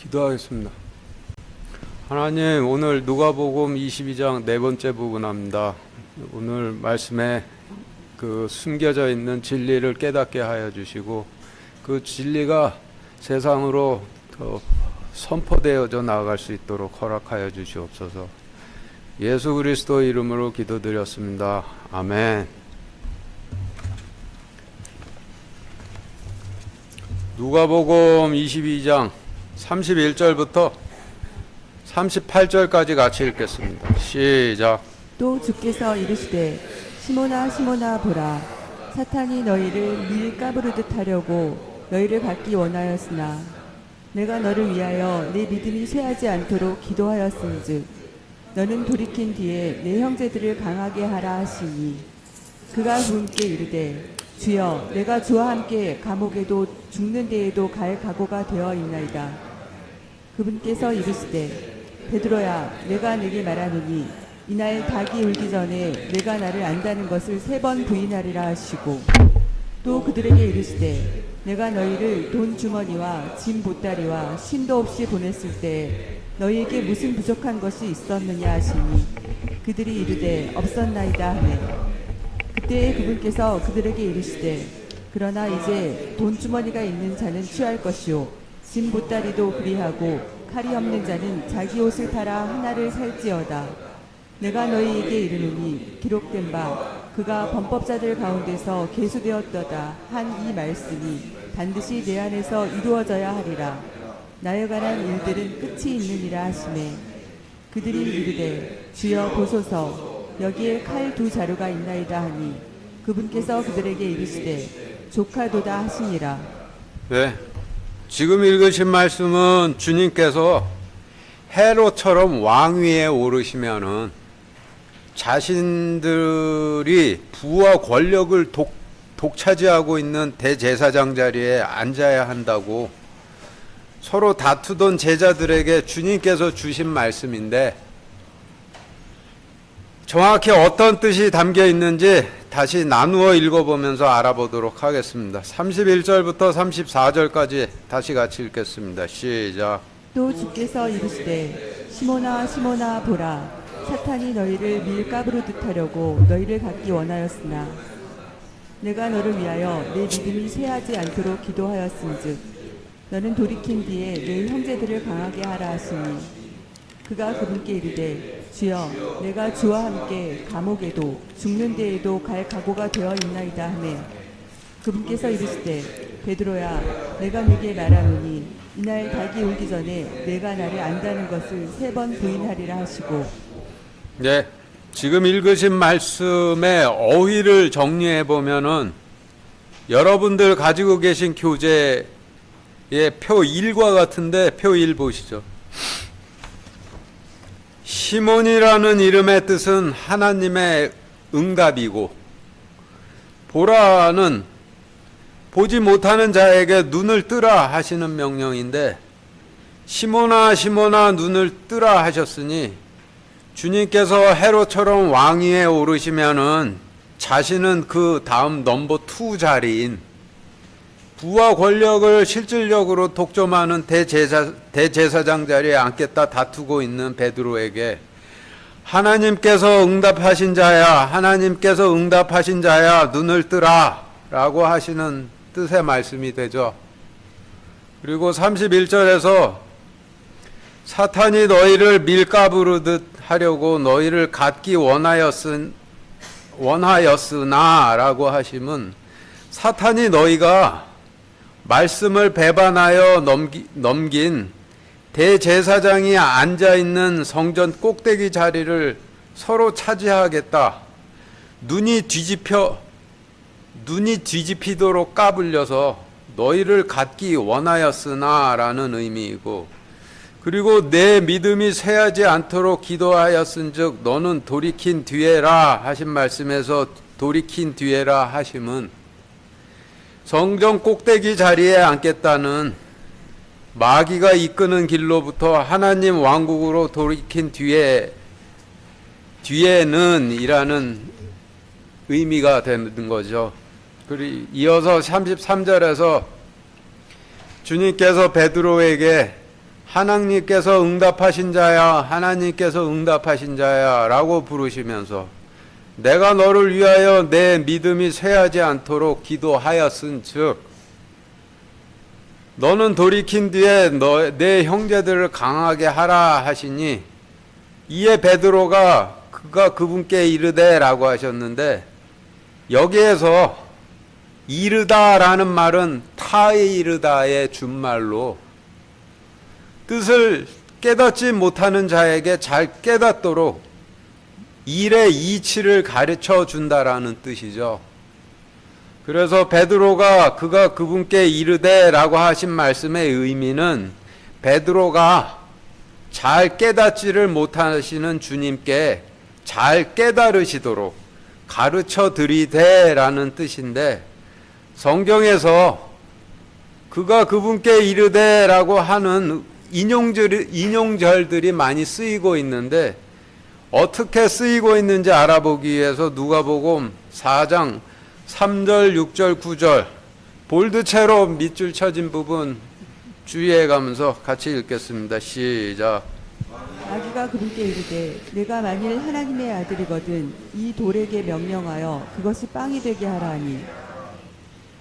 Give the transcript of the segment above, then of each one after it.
기도하겠습니다. 하나님, 오늘 누가복음 22장 네 번째 부분합니다. 오늘 말씀에 그 숨겨져 있는 진리를 깨닫게 하여 주시고 그 진리가 세상으로 더 선포되어져 나아갈 수 있도록 허락하여 주시옵소서. 예수 그리스도 이름으로 기도드렸습니다. 아멘. 누가복음 22장 31절부터 38절까지 같이 읽겠습니다. 시작. 또 주께서 이르시되 시몬아 시몬아 보라, 사탄이 너희를 밀 까부르듯 하려고 너희를 갖기 원하였으나 내가 너를 위하여 내 믿음이 쇠하지 않도록 기도하였은즉 너는 돌이킨 뒤에 내 형제들을 강하게 하라 하시니 그가 그분께 이르되 주여, 내가 주와 함께 감옥에도 죽는 데에도 갈 각오가 되어 있나이다. 그분께서 이르시되 베드로야, 내가 네게 말하노니 이날 닭이 울기 전에 내가 나를 안다는 것을 3번 부인하리라 하시고 또 그들에게 이르시되 내가 너희를 돈 주머니와 짐 보따리와 쉼도 없이 보냈을 때 너희에게 무슨 부족한 것이 있었느냐 하시니 그들이 이르되 없었나이다 하매 그때 그분께서 그들에게 이르시되 그러나 이제 돈 주머니가 있는 자는 취할 것이요 짐 보따리도 그리하고 칼이 없는 자는 자기 옷을 팔아 하나를 살지어다. 내가 너희에게 이르노니 기록된 바 그가 범법자들 가운데서 계수되었도다 한 이 말씀이 반드시 내 안에서 이루어져야 하리라. 나에 관한 일들은 끝이 있느니라 하시매 그들이 이르되 주여 보소서, 여기에 칼 2자루가 있나이다 하니 그분께서 그들에게 이르시되 조카도다 하시니라. 네, 지금 읽으신 말씀은 주님께서 헤롯처럼 왕위에 오르시면은 자신들이 부와 권력을 독차지하고 있는 대제사장 자리에 앉아야 한다고 서로 다투던 제자들에게 주님께서 주신 말씀인데, 정확히 어떤 뜻이 담겨 있는지 다시 나누어 읽어보면서 알아보도록 하겠습니다. 31절부터 34절까지 다시 같이 읽겠습니다. 시작. 또 주께서 이르시되 시몬아 시몬아 보라, 사탄이 너희를 밀 까부르듯 하려고 너희를 갖기 원하였으나 내가 너를 위하여 내 믿음이 쇠하지 않도록 기도하였은즉 너는 돌이킨 뒤에 내 형제들을 강하게 하라 하시니 그가 그분께 이르되 주여, 내가 주와 함께 감옥에도 죽는 데에도 갈 각오가 되어 있나이다 하매 그분께서 이르시되 베드로야, 내가 네게 말하노니 이날 닭이 울기 전에 내가 나를 안다는 것을 3번 부인하리라 하시고. 네, 지금 읽으신 말씀의 어휘를 정리해 보면은 여러분들 가지고 계신 교재의 표 1과 같은데 표 1 보시죠. 시몬이라는 이름의 뜻은 하나님의 응답이고, 보라는 보지 못하는 자에게 눈을 뜨라 하시는 명령인데, 시몬아 시몬아 눈을 뜨라 하셨으니 주님께서 헤롯처럼 왕위에 오르시면은 자신은 그 다음 넘버 2 자리인 부와 권력을 실질적으로 독점하는 대제사장 자리에 앉겠다 다투고 있는 베드로에게 하나님께서 응답하신 자야 눈을 뜨라 라고 하시는 뜻의 말씀이 되죠. 그리고 31절에서 사탄이 너희를 밀가부르듯 하려고 너희를 갖기 원하였으나 라고 하심은 사탄이 너희가 말씀을 배반하여 넘긴 대제사장이 앉아있는 성전 꼭대기 자리를 서로 차지하겠다. 눈이 뒤집히도록 까불려서 너희를 갖기 원하였으나 라는 의미이고, 그리고 내 믿음이 쇠하지 않도록 기도하였은즉 너는 돌이킨 뒤에라 하신 말씀에서 돌이킨 뒤에라 하심은 성전 꼭대기 자리에 앉겠다는 마귀가 이끄는 길로부터 하나님 왕국으로 돌이킨 뒤에는 이라는 의미가 되는 거죠. 그리고 이어서 33절에서 주님께서 베드로에게 하나님께서 응답하신 자야, 하나님께서 응답하신 자야 라고 부르시면서 내가 너를 위하여 내 믿음이 쇠하지 않도록 기도하였은 즉 너는 돌이킨 뒤에 내 형제들을 강하게 하라 하시니 이에 베드로가 그가 그분께 이르되 라고 하셨는데 여기에서 이르다라는 말은 타이르다의 준말로 뜻을 깨닫지 못하는 자에게 잘 깨닫도록 일의 이치를 가르쳐 준다라는 뜻이죠. 그래서 베드로가 그가 그분께 이르되라고 하신 말씀의 의미는 베드로가 잘 깨닫지를 못하시는 주님께 잘 깨달으시도록 가르쳐 드리되라는 뜻인데 성경에서 그가 그분께 이르되라고 하는 인용절들이 많이 쓰이고 있는데 어떻게 쓰이고 있는지 알아보기 위해서 누가복음 4장 3절, 6절, 9절 볼드체로 밑줄 쳐진 부분 주의해 가면서 같이 읽겠습니다. 시작. 마귀가 그분께 이르되 내가 만일 하나님의 아들이거든 이 돌에게 명령하여 그것이 빵이 되게 하라 하니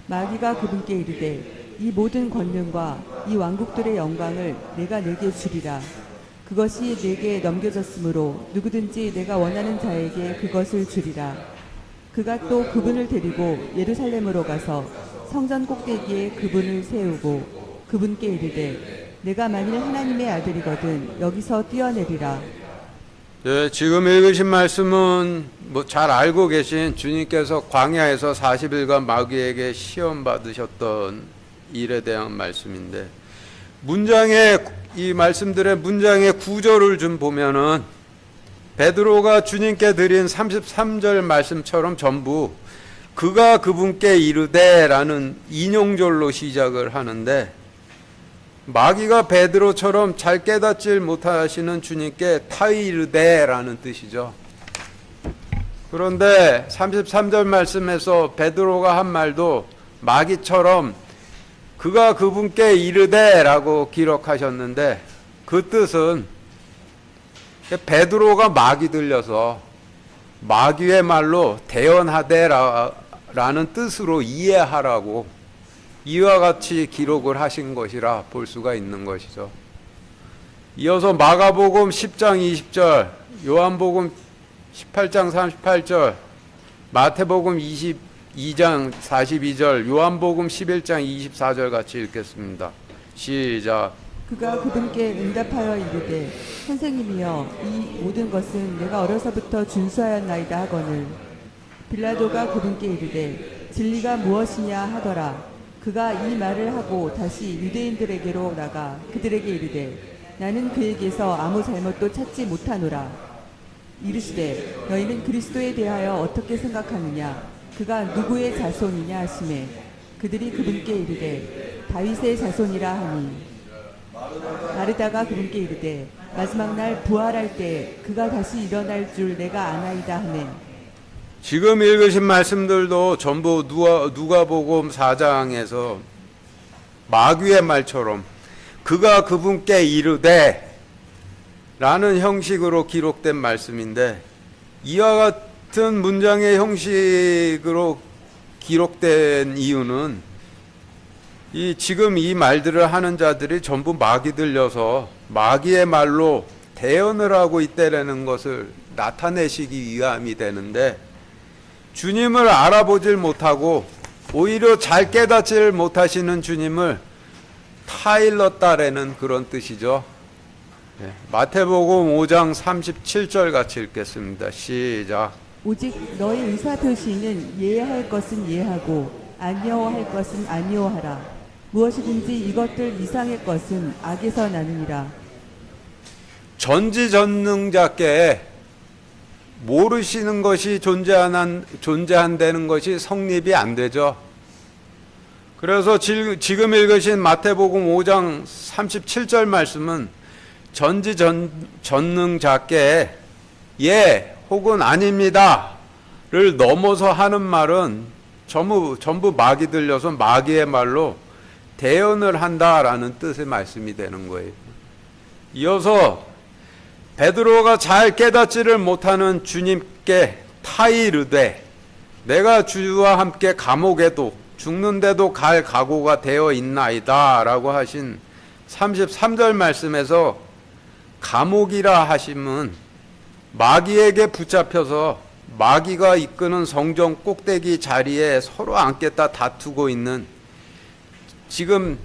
마귀가 그분께 이르되 이 모든 권능과 이 왕국들의 영광을 내가 내게 주리라. 그것이 내게 넘겨졌으므로 누구든지 내가 원하는 자에게 그것을 주리라. 그가 또 그분을 데리고 예루살렘으로 가서 성전 꼭대기에 그분을 세우고 그분께 이르되 내가 만일 하나님의 아들이거든 여기서 뛰어내리라. 네, 지금 읽으신 말씀은 잘 알고 계신 주님께서 광야에서 40일간 마귀에게 시험 받으셨던 일에 대한 말씀인데 이 말씀들의 문장의 구조를 좀 보면은 베드로가 주님께 드린 33절 말씀처럼 전부 그가 그분께 이르되라는 인용절로 시작을 하는데 마귀가 베드로처럼 잘 깨닫질 못하시는 주님께 타이르되라는 뜻이죠. 그런데 33절 말씀에서 베드로가 한 말도 마귀처럼 그가 그분께 이르되라고 기록하셨는데 그 뜻은 베드로가 마귀 들려서 마귀의 말로 대언하되라는 뜻으로 이해하라고 이와 같이 기록을 하신 것이라 볼 수가 있는 것이죠. 이어서 마가복음 10장 20절, 요한복음 18장 38절, 마태복음 22장 42절, 요한복음 11장 24절 같이 읽겠습니다. 시작. 그가 그분께 응답하여 이르되 선생님이여 이 모든 것은 내가 어려서부터 준수하였나이다 하거늘 빌라도가 그분께 이르되 진리가 무엇이냐 하더라. 그가 이 말을 하고 다시 유대인들에게로 나가 그들에게 이르되 나는 그에게서 아무 잘못도 찾지 못하노라. 이르시되 너희는 그리스도에 대하여 어떻게 생각하느냐 그가 누구의 자손이냐 하시매 그들이 그분께 이르되 다윗의 자손이라 하니 마르다가 그분께 이르되 마지막 날 부활할 때 그가 다시 일어날 줄 내가 아나이다 하매 지금 읽으신 말씀들도 전부 누가복음 4장에서 마귀의 말처럼 그가 그분께 이르되 라는 형식으로 기록된 말씀인데 이와 같은 문장의 형식으로 기록된 이유는 지금 이 말들을 하는 자들이 전부 마귀 들려서 마귀의 말로 대언을 하고 있다라는 것을 나타내시기 위함이 되는데 주님을 알아보질 못하고 오히려 잘 깨닫지를 못하시는 주님을 타일렀다라는 그런 뜻이죠. 마태복음 5장 37절 같이 읽겠습니다. 시작. 오직 너희 의사표시는 예할 것은 예하고 아니어할 것은 아니어하라. 무엇이든지 이것들 이상의 것은 악에서 나느니라. 전지전능자께 모르시는 것이 존재한다는 것이 성립이 안 되죠. 그래서 지금 읽으신 마태복음 5장 37절 말씀은 전지전능자께 예 혹은 아닙니다를 넘어서 하는 말은 전부 마귀 들려서 마귀의 말로 대언을 한다라는 뜻의 말씀이 되는 거예요. 이어서 베드로가 잘 깨닫지를 못하는 주님께 타이르되 내가 주와 함께 감옥에도 죽는데도 갈 각오가 되어 있나이다 라고 하신 33절 말씀에서 감옥이라 하심은 마귀에게 붙잡혀서 마귀가 이끄는 성전 꼭대기 자리에 서로 앉겠다 다투고 있는 지금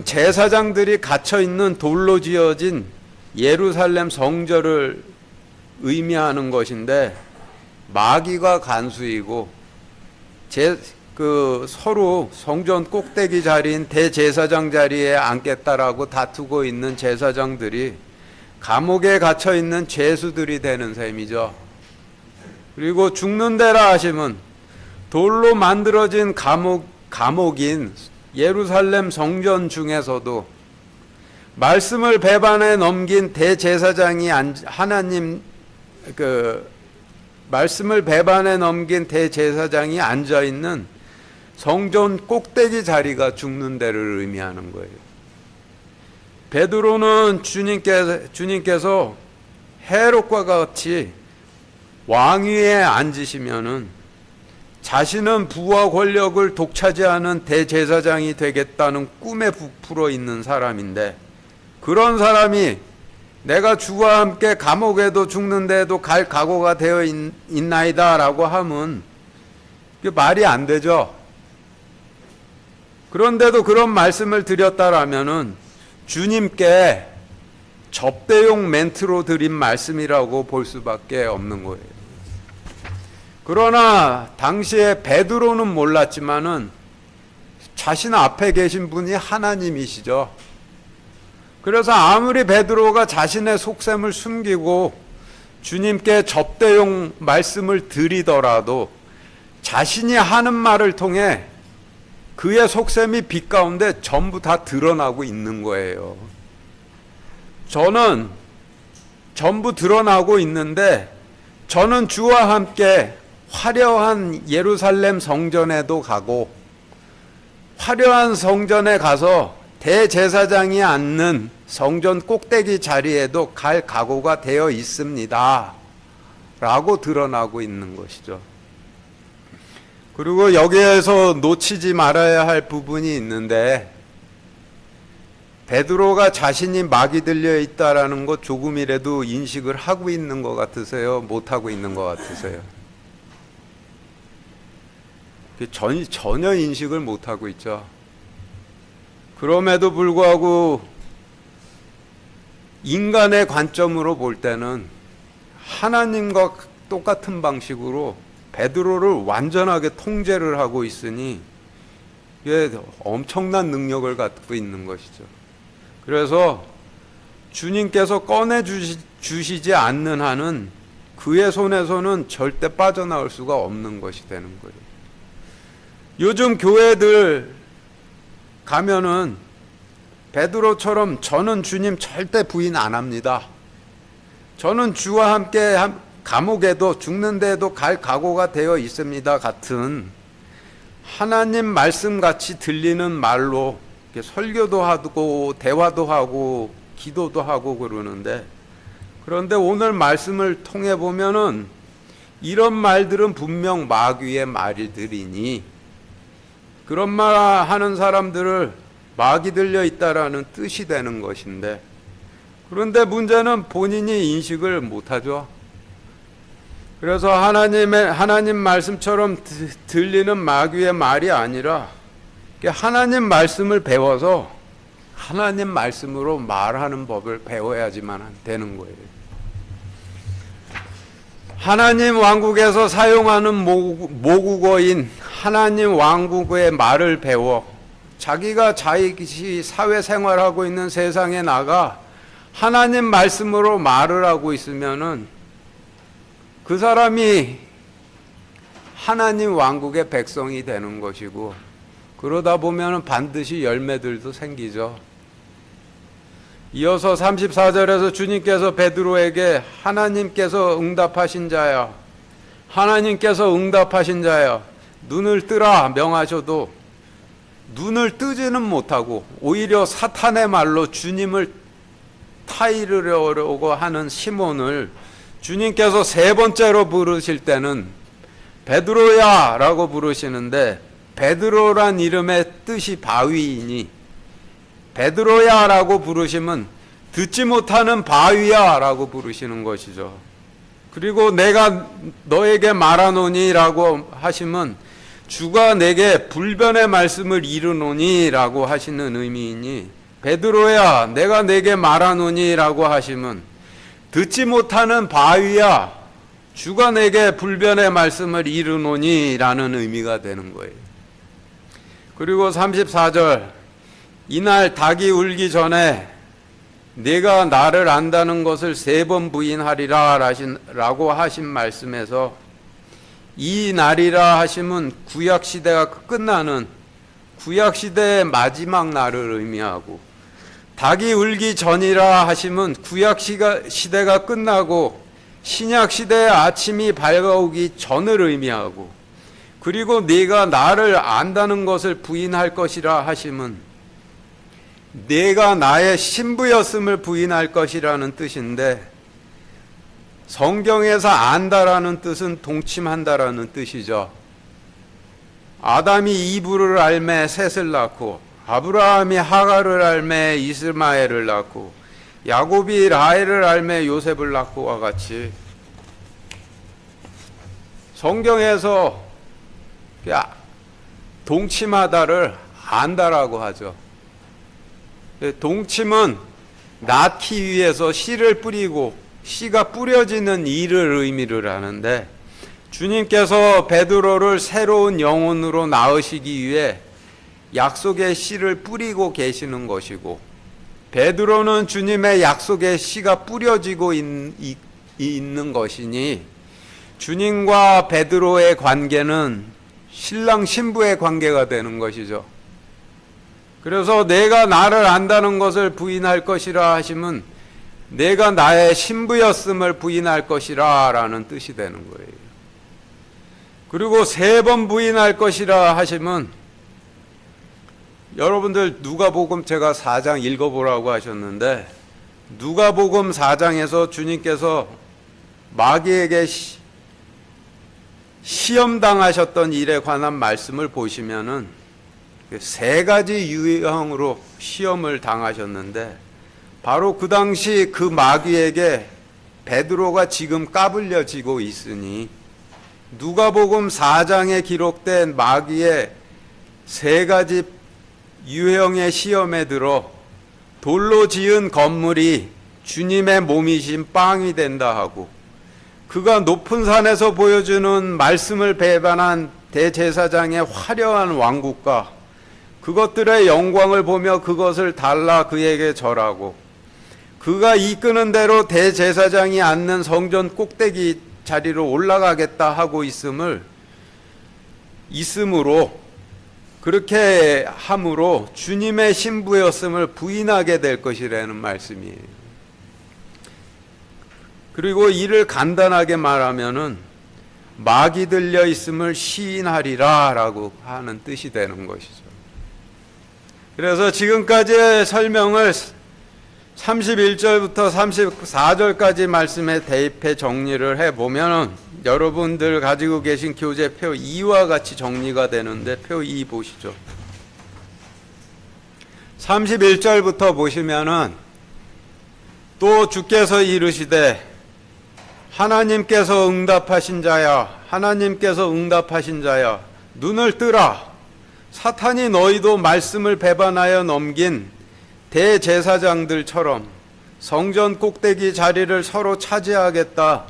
제사장들이 갇혀 있는 돌로 지어진 예루살렘 성전을 의미하는 것인데, 마귀가 간수이고 서로 성전 꼭대기 자리인 대제사장 자리에 앉겠다라고 다투고 있는 제사장들이 감옥에 갇혀 있는 죄수들이 되는 셈이죠. 그리고 죽는 데라 하심은 돌로 만들어진 감옥인 예루살렘 성전 중에서도 말씀을 배반해 넘긴 대제사장이 말씀을 배반해 넘긴 대제사장이 앉아 있는 성전 꼭대기 자리가 죽는 데를 의미하는 거예요. 베드로는 주님께서 헤롯과 같이 왕위에 앉으시면은 자신은 부와 권력을 독차지하는 대제사장이 되겠다는 꿈에 부풀어 있는 사람인데, 그런 사람이 내가 주와 함께 감옥에도 죽는데도 갈 각오가 되어 있나이다 라고 하면 말이 안 되죠. 그런데도 그런 말씀을 드렸다라면은 주님께 접대용 멘트로 드린 말씀이라고 볼 수밖에 없는 거예요. 그러나 당시에 베드로는 몰랐지만은 자신 앞에 계신 분이 하나님이시죠. 그래서 아무리 베드로가 자신의 속셈을 숨기고 주님께 접대용 말씀을 드리더라도 자신이 하는 말을 통해 그의 속셈이 빛 가운데 전부 다 드러나고 있는 거예요. 저는 전부 드러나고 있는데, 저는 주와 함께 화려한 예루살렘 성전에도 가고 화려한 성전에 가서 대제사장이 앉는 성전 꼭대기 자리에도 갈 각오가 되어 있습니다 라고 드러나고 있는 것이죠. 그리고 여기에서 놓치지 말아야 할 부분이 있는데, 베드로가 자신이 마귀 들려 있다라는 것 조금이라도 인식을 하고 있는 것 같으세요? 못하고 있는 것 같으세요? 전혀 인식을 못하고 있죠. 그럼에도 불구하고 인간의 관점으로 볼 때는 하나님과 똑같은 방식으로 베드로를 완전하게 통제를 하고 있으니 이게 엄청난 능력을 갖고 있는 것이죠. 그래서 주님께서 꺼내 주시지 않는 한은 그의 손에서는 절대 빠져나올 수가 없는 것이 되는 거예요. 요즘 교회들 가면은 베드로처럼 저는 주님 절대 부인 안 합니다. 저는 주와 함께 감옥에도 죽는데도 갈 각오가 되어 있습니다 같은 하나님 말씀같이 들리는 말로 설교도 하고 대화도 하고 기도도 하고 그러는데, 그런데 오늘 말씀을 통해 보면은 이런 말들은 분명 마귀의 말들이니 그런 말 하는 사람들을 마귀 들려 있다라는 뜻이 되는 것인데, 그런데 문제는 본인이 인식을 못하죠. 그래서 하나님 말씀처럼 들리는 마귀의 말이 아니라 하나님 말씀을 배워서 하나님 말씀으로 말하는 법을 배워야지만 되는 거예요. 하나님 왕국에서 사용하는 모국어인 하나님 왕국의 말을 배워 자기가 자기 사회생활하고 있는 세상에 나가 하나님 말씀으로 말을 하고 있으면은 그 사람이 하나님 왕국의 백성이 되는 것이고, 그러다 보면 반드시 열매들도 생기죠. 이어서 34절에서 주님께서 베드로에게 하나님께서 응답하신 자야, 하나님께서 응답하신 자야, 눈을 뜨라 명하셔도 눈을 뜨지는 못하고 오히려 사탄의 말로 주님을 타이르려고 하는 시몬을 주님께서 세 번째로 부르실 때는 베드로야 라고 부르시는데, 베드로란 이름의 뜻이 바위이니 베드로야 라고 부르시면 듣지 못하는 바위야 라고 부르시는 것이죠. 그리고 내가 너에게 말하노니 라고 하시면 주가 내게 불변의 말씀을 이르노니 라고 하시는 의미이니, 베드로야 내가 내게 말하노니 라고 하시면 듣지 못하는 바위야 주가 내게 불변의 말씀을 이르노니 라는 의미가 되는 거예요. 그리고 34절, 이날 닭이 울기 전에 네가 나를 안다는 것을 3번 부인하리라 라고 하신 말씀에서, 이 날이라 하시면 구약시대가 끝나는 구약시대의 마지막 날을 의미하고, 닭이 울기 전이라 하시면 구약시대가 끝나고 신약시대의 아침이 밝아오기 전을 의미하고, 그리고 네가 나를 안다는 것을 부인할 것이라 하시면 네가 나의 신부였음을 부인할 것이라는 뜻인데, 성경에서 안다라는 뜻은 동침한다라는 뜻이죠. 아담이 이브를 알매 셋을 낳고, 아브라함이 하갈을 알매 이스마엘을 낳고, 야곱이 라헬을 알매 요셉을 낳고와 같이 성경에서 동침하다를 안다라고 하죠. 동침은 낳기 위해서 씨를 뿌리고 씨가 뿌려지는 일을 의미를 하는데, 주님께서 베드로를 새로운 영혼으로 낳으시기 위해 약속의 씨를 뿌리고 계시는 것이고, 베드로는 주님의 약속의 씨가 뿌려지고 있는 것이니, 주님과 베드로의 관계는 신랑 신부의 관계가 되는 것이죠. 그래서 내가 나를 안다는 것을 부인할 것이라 하시면 내가 나의 신부였음을 부인할 것이라 라는 뜻이 되는 거예요. 그리고 3번 부인할 것이라 하시면, 여러분들 누가복음 제가 4장 읽어보라고 하셨는데, 누가복음 4장에서 주님께서 마귀에게 시험당하셨던 일에 관한 말씀을 보시면은 3가지 유형으로 시험을 당하셨는데, 바로 그 당시 그 마귀에게 베드로가 지금 까불려지고 있으니, 누가복음 4장에 기록된 마귀의 3가지 유형의 시험에 들어 돌로 지은 건물이 주님의 몸이신 빵이 된다 하고, 그가 높은 산에서 보여주는 말씀을 배반한 대제사장의 화려한 왕국과 그것들의 영광을 보며 그것을 달라 그에게 절하고, 그가 이끄는 대로 대제사장이 앉는 성전 꼭대기 자리로 올라가겠다 하고 있으므로, 그렇게 함으로 주님의 신부였음을 부인하게 될 것이라는 말씀이에요. 그리고 이를 간단하게 말하면은 막이 들려 있음을 시인하리라 라고 하는 뜻이 되는 것이죠. 그래서 지금까지의 설명을 31절부터 34절까지 말씀에 대입해 정리를 해보면 여러분들 가지고 계신 교재표 2와 같이 정리가 되는데, 표 2 보시죠. 31절부터 보시면은, 또 주께서 이르시되 하나님께서 응답하신 자야 눈을 뜨라. 사탄이 너희도 말씀을 배반하여 넘긴 대제사장들처럼 성전 꼭대기 자리를 서로 차지하겠다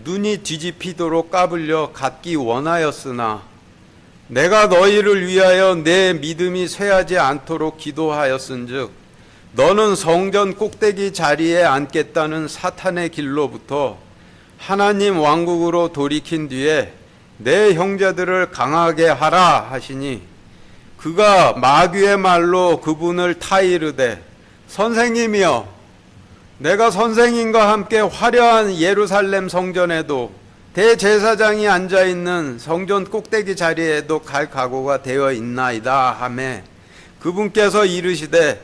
눈이 뒤집히도록 까불려 갖기 원하였으나, 내가 너희를 위하여 내 믿음이 쇠하지 않도록 기도하였은즉 너는 성전 꼭대기 자리에 앉겠다는 사탄의 길로부터 하나님 왕국으로 돌이킨 뒤에 내 형제들을 강하게 하라 하시니, 그가 마귀의 말로 그분을 타이르되, 선생님이여, 내가 선생님과 함께 화려한 예루살렘 성전에도 대제사장이 앉아있는 성전 꼭대기 자리에도 갈 각오가 되어 있나이다 하매, 그분께서 이르시되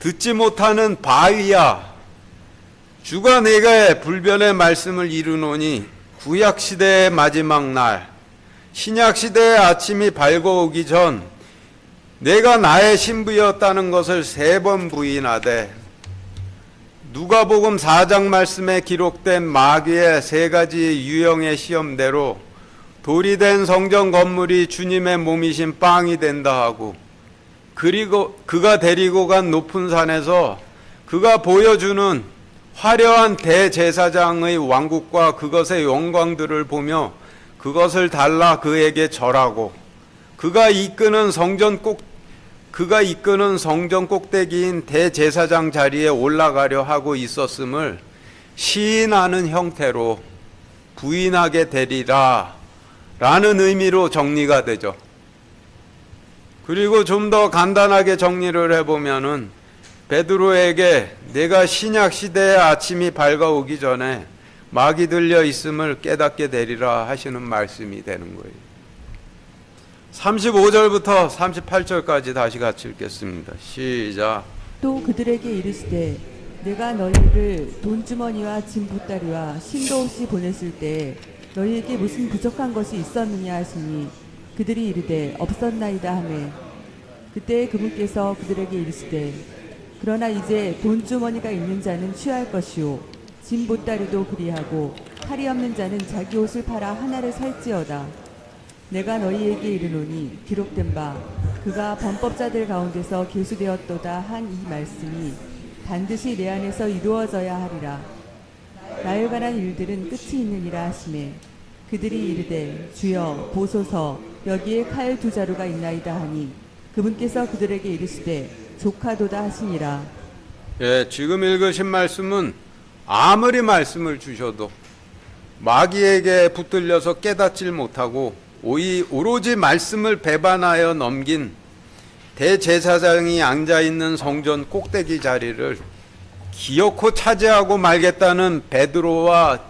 듣지 못하는 바위야, 주가 내게 불변의 말씀을 이루노니 구약시대의 마지막 날 신약시대의 아침이 밝아오기 전 내가 나의 신부였다는 것을 3번 부인하되 누가복음 4장 말씀에 기록된 마귀의 3가지 유형의 시험대로 돌이 된 성전 건물이 주님의 몸이신 빵이 된다 하고 그리고 그가 데리고 간 높은 산에서 그가 보여주는 화려한 대제사장의 왕국과 그것의 영광들을 보며 그것을 달라 그에게 절하고 그가 이끄는 성전 꼭대기인 대제사장 자리에 올라가려 하고 있었음을 시인하는 형태로 부인하게 되리라 라는 의미로 정리가 되죠. 그리고 좀 더 간단하게 정리를 해보면은 베드로에게 내가 신약 시대의 아침이 밝아오기 전에 막이 들려 있음을 깨닫게 되리라 하시는 말씀이 되는 거예요. 35절부터 38절까지 다시 같이 읽겠습니다. 시작. 또 그들에게 이르시되 내가 너희를 돈주머니와 짐 보따리와 신도 없이 보냈을 때 너희에게 무슨 부족한 것이 있었느냐 하시니 그들이 이르되 없었나이다 하매 그때 그분께서 그들에게 이르시되 그러나 이제 돈주머니가 있는 자는 취할 것이요 짐 보따리도 그리하고 팔이 없는 자는 자기 옷을 팔아 하나를 살지어다. 내가 너희에게 이르노니 기록된 바 그가 범법자들 가운데서 계수되었도다 한 이 말씀이 반드시 내 안에서 이루어져야 하리라. 나에 관한 일들은 끝이 있느니라 하시매 그들이 이르되 주여 보소서 여기에 칼 2자루가 있나이다 하니 그분께서 그들에게 이르시되 조카도다 하시니라. 예, 지금 읽으신 말씀은 아무리 말씀을 주셔도 마귀에게 붙들려서 깨닫질 못하고 오로지 말씀을 배반하여 넘긴 대제사장이 앉아있는 성전 꼭대기 자리를 기어코 차지하고 말겠다는 베드로와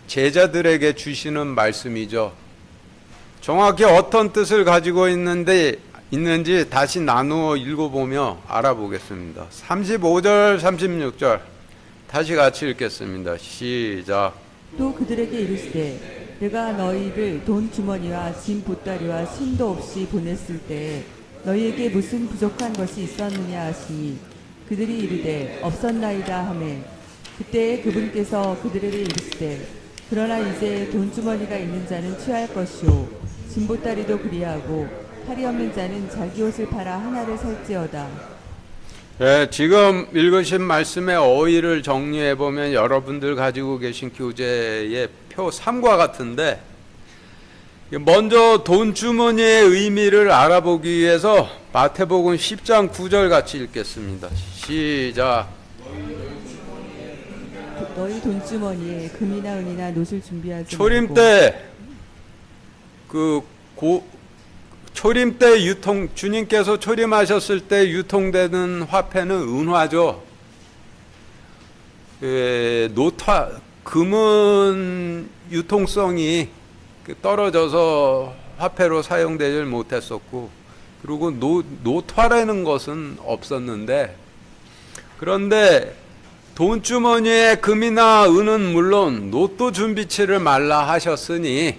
제자들에게 주시는 말씀이죠. 정확히 어떤 뜻을 가지고 있는지 다시 나누어 읽어보며 알아보겠습니다. 35절, 36절 다시 같이 읽겠습니다. 시작. 또 그들에게 이르시되 내가 너희를 돈주머니와 짐 보따리와 신도 없이 보냈을 때 너희에게 무슨 부족한 것이 있었느냐 하시니 그들이 이르되 없었나이다 하매 그때 그분께서 그들에게 이르시되 그러나 이제 돈주머니가 있는 자는 취할 것이요 짐 보따리도 그리하고 팔이 없는 자는 자기 옷을 팔아 하나를 살지어다. 네, 지금 읽으신 말씀의 어휘를 정리해보면 여러분들 가지고 계신 교재의 표 3과 같은데 먼저 돈주머니의 의미를 알아보기 위해서 마태복음 10장 9절 같이 읽겠습니다. 시작. 너희 돈주머니에 금이나 은이나 노를 준비하지 초림 말고. 때 초림 때 주님께서 초림하셨을 때 유통되는 화폐는 은화죠. 금은 유통성이 떨어져서 화폐로 사용되질 못했었고, 그리고 노토라는 것은 없었는데, 그런데 돈주머니에 금이나 은은 물론 노또 준비치를 말라 하셨으니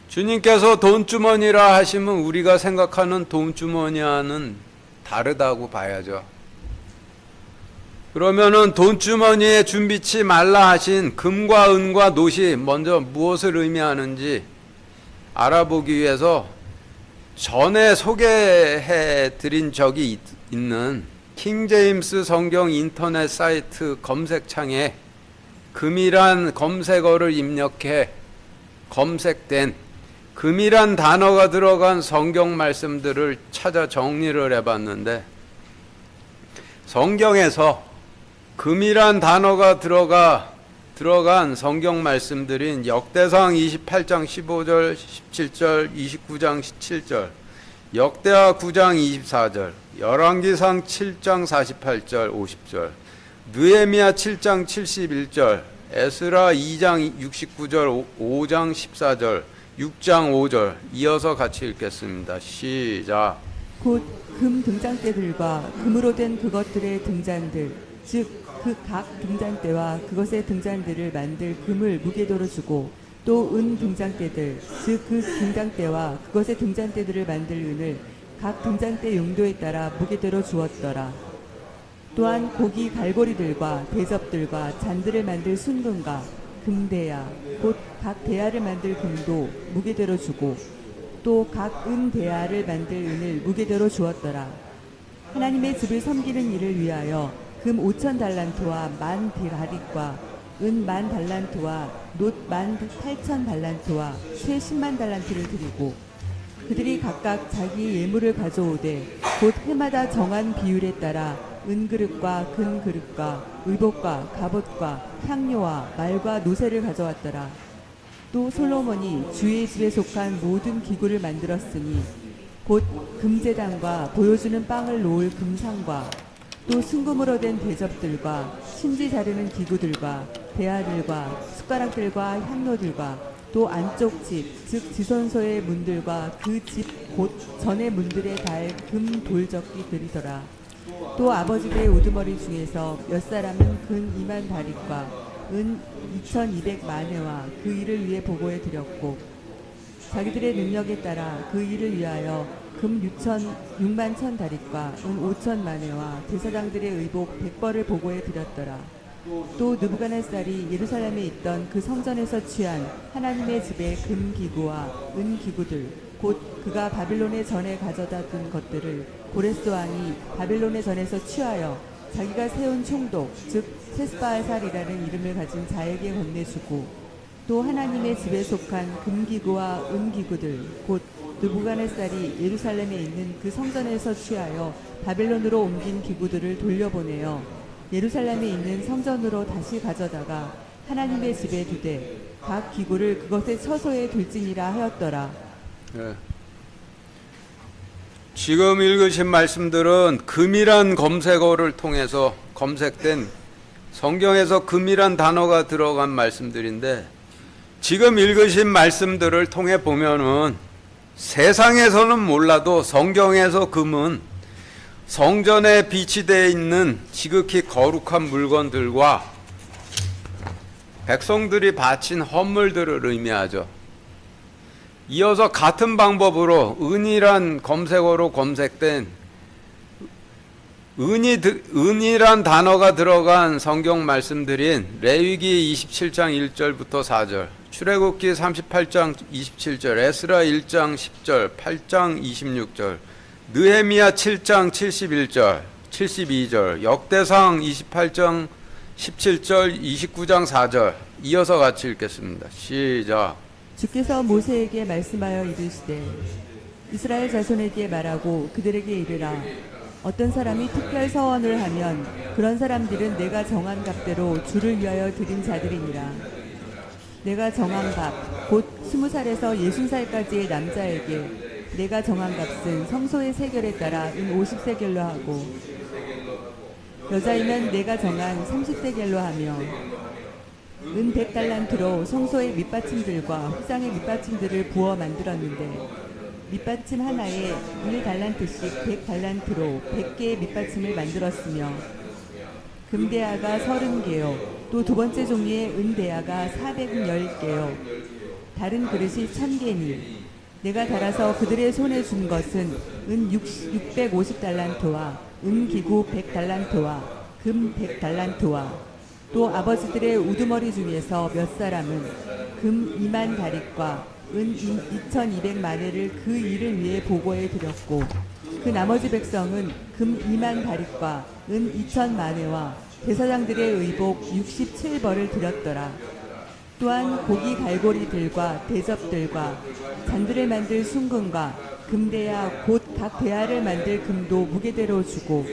주님께서 돈주머니라 하시면 우리가 생각하는 돈주머니와는 다르다고 봐야죠. 그러면은 돈주머니에 준비치 말라 하신 금과 은과 노시 먼저 무엇을 의미하는지 알아보기 위해서 전에 소개해 드린 적이 있는 킹제임스 성경 인터넷 사이트 검색창에 금이란 검색어를 입력해 검색된 금이란 단어가 들어간 성경 말씀들을 찾아 정리를 해봤는데, 성경에서 금이란 단어가 들어간 성경 말씀들인 역대상 28장 15절, 17절, 29장 17절, 역대하 9장 24절, 열왕기상 7장 48절, 50절, 느헤미야 7장 71절, 에스라 2장 69절, 5장 14절, 6장 5절 이어서 같이 읽겠습니다. 시작. 곧 금 등잔대들과 금으로 된 그것들의 등잔들 즉 그 각 등잔대와 그것의 등잔대를 만들 금을 무게도로 주고 또 은 등잔대들 즉 그 등잔대와 그것의 등잔대들을 만들 은을 각 등잔대 용도에 따라 무게대로 주었더라. 또한 고기 갈고리들과 대접들과 잔들을 만들 순금과 금대야 곧 각 대야를 만들 금도 무게대로 주고 또 각 은 대야를 만들 은을 무게대로 주었더라. 하나님의 집을 섬기는 일을 위하여 금 5천 달란트와 만 다릿과 은 만 달란트와 놋 만 8천 달란트와 쇠 10만 달란트를 드리고 그들이 각각 자기 예물을 가져오되 곧 해마다 정한 비율에 따라 은그릇과 금그릇과 의복과 갑옷과 향료와 말과 노새를 가져왔더라. 또 솔로몬이 주의 집에 속한 모든 기구를 만들었으니 곧 금제단과 보여주는 빵을 놓을 금상과 또 순금으로 된 대접들과 심지 자르는 기구들과 대야들과 숟가락들과 향로들과 또 안쪽 집, 즉 지선소의 문들과 그 집 곧 전의 문들에 달 금 돌적기들이더라. 또 아버지들의 우두머리 중에서 몇 사람은 근 2만 다릿과 은 2,200만회와 그 일을 위해 보고해 드렸고 자기들의 능력에 따라 그 일을 위하여 금 6만 천 다릿과 은 5천만회와 제사장들의 의복 100벌을 보고해 드렸더라. 또 느부갓네살이 예루살렘에 있던 그 성전에서 취한 하나님의 집의 금기구와 은기구들 곧 그가 바빌론의 전에 가져다 둔 것들을 고레스 왕이 바빌론의 전에서 취하여 자기가 세운 총독 즉 세스바알살이라는 이름을 가진 자에게 건네주고 또 하나님의 집에 속한 금기구와 은기구들 곧 느부갓네살이 예루살렘에 있는 그 성전에서 취하여 바벨론으로 옮긴 기구들을 돌려보내어 예루살렘에 있는 성전으로 다시 가져다가 하나님의 집에 두되 각 기구를 그것의 처소에 둘지니라 하였더라. 네. 지금 읽으신 말씀들은 금이란 검색어를 통해서 검색된 성경에서 금이란 단어가 들어간 말씀들인데 지금 읽으신 말씀들을 통해 보면은 세상에서는 몰라도 성경에서 금은 성전에 비치되어 있는 지극히 거룩한 물건들과 백성들이 바친 헌물들을 의미하죠. 이어서 같은 방법으로 은이란 검색어로 검색된 은이란 단어가 들어간 성경 말씀들인 레위기 27장 1절부터 4절, 출애굽기 38장 27절, 에스라 1장 10절, 8장 26절, 느헤미야 7장 71절, 72절, 역대상 28장 17절, 29장 4절 이어서 같이 읽겠습니다. 시작. 주께서 모세에게 말씀하여 이르시되 이스라엘 자손에게 말하고 그들에게 이르라. 어떤 사람이 특별 서원을 하면 그런 사람들은 내가 정한 값대로 주를 위하여 드린 자들이니라. 내가 정한 값 곧 20살에서 60살까지의 남자에게 내가 정한 값은 성소의 세겔에 따라 은 50세겔로 하고 여자이면 내가 정한 30세겔로 하며 은 100달란트로 성소의 밑받침들과 흙상의 밑받침들을 부어 만들었는데 밑받침 하나에 1달란트씩 100달란트로 100개의 밑받침을 만들었으며 금대야가 30개요 또 두 번째 종류의 은대야가 410개요 다른 그릇이 1000개니 내가 달아서 그들의 손에 준 것은 은 650달란트와 은기구 100달란트와 금 100달란트와 또 아버지들의 우두머리 중에서 몇 사람은 금 2만 다릿과 은 2,200만회를 그 일을 위해 보고해 드렸고 그 나머지 백성은 금 2만 다릿과 은 2,000만회와 대사장들의 의복 67벌을 드렸더라. 또한 고기 갈고리들과 대접들과 잔들을 만들 순금과 금대야 곧 각 대야를 만들 금도 무게대로 주고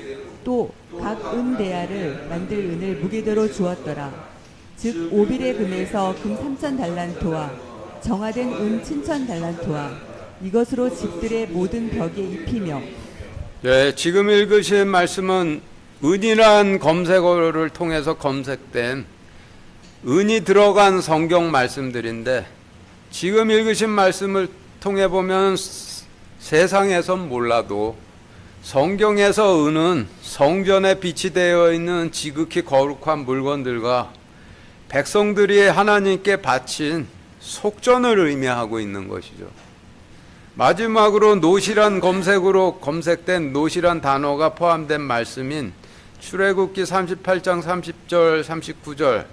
또 각 은대야를 만들 은을 무게대로 주었더라. 즉 오빌의 금에서 금 3,000달란트와 정화된 은 7,000달란트와 이것으로 집들의 모든 벽에 입히며. 네, 지금 읽으신 말씀은 은이란 검색어를 통해서 검색된 은이 들어간 성경 말씀들인데 지금 읽으신 말씀을 통해 보면 세상에선 몰라도 성경에서 은은 성전에 비치되어 있는 지극히 거룩한 물건들과 백성들이 하나님께 바친 속전을 의미하고 있는 것이죠. 마지막으로 노시란 검색으로 검색된 노시란 단어가 포함된 말씀인 출애굽기 38장 30절 39절,